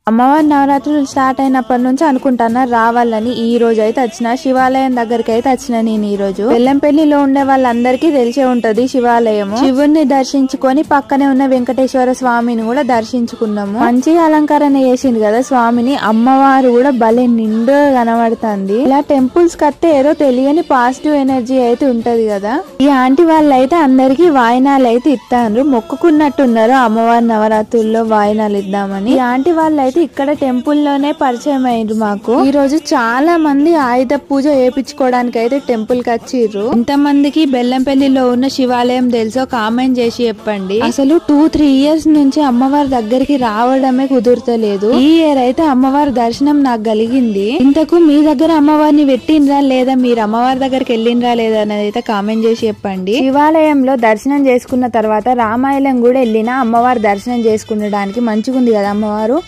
అమ్మవారి నవరాత్రులు స్టార్ట్ అయినప్పటి నుంచి అనుకుంటానా రావాలని. ఈ రోజు అయితే వచ్చిన శివాలయం దగ్గరికి అయితే వచ్చిన. నేను ఈ రోజు బెల్లంపల్లిలో ఉండే వాళ్ళందరికీ తెలిసే ఉంటది శివాలయం. శివుణ్ణి దర్శించుకొని పక్కనే ఉన్న వెంకటేశ్వర స్వామిని కూడా దర్శించుకున్నాము. మంచిగా అలంకరణ చేసింది కదా స్వామిని. అమ్మవారు కూడా భలే నిండుగా కనబడుతుంది. ఇలా టెంపుల్స్ కత్తే ఏదో తెలియని పాజిటివ్ ఎనర్జీ అయితే ఉంటది కదా. ఈ ఆంటీ వాళ్ళు అయితే అందరికి వాయినాలు అయితే ఇస్తారు. మొక్కుకున్నట్టున్నారు అమ్మవారి నవరాత్రుల్లో వాయినాలు ఇద్దామని. ఈ ఆంటీ వాళ్ళు ఇక్కడ టెంపుల్ లోనే పరిచయం అయ్యారు మాకు. ఈ రోజు చాలా మంది ఆయుధ పూజ చేయించుకోవడానికి అయితే టెంపుల్ కి వచ్చిర్రు. ఇంతమందికి బెల్లంపల్లిలో ఉన్న శివాలయం తెలుసో కామెంట్ చేసి చెప్పండి. అసలు 2-3 ఇయర్స్ నుంచి అమ్మవారి దగ్గరికి రావడమే కుదురుతలేదు. ఈ ఇయర్ అయితే అమ్మవారి దర్శనం నాకు కలిగింది. ఇంతకు మీ దగ్గర అమ్మవారిని పెట్టినరా లేదా, మీరు అమ్మవారి దగ్గరికి వెళ్ళినరా లేదా అనేది అయితే కామెంట్ చేసి చెప్పండి. శివాలయంలో దర్శనం చేసుకున్న తర్వాత రామాయణం కూడా వెళ్ళిన అమ్మవారి దర్శనం చేసుకునడానికి మంచిగా ఉంది కదా అమ్మవారు.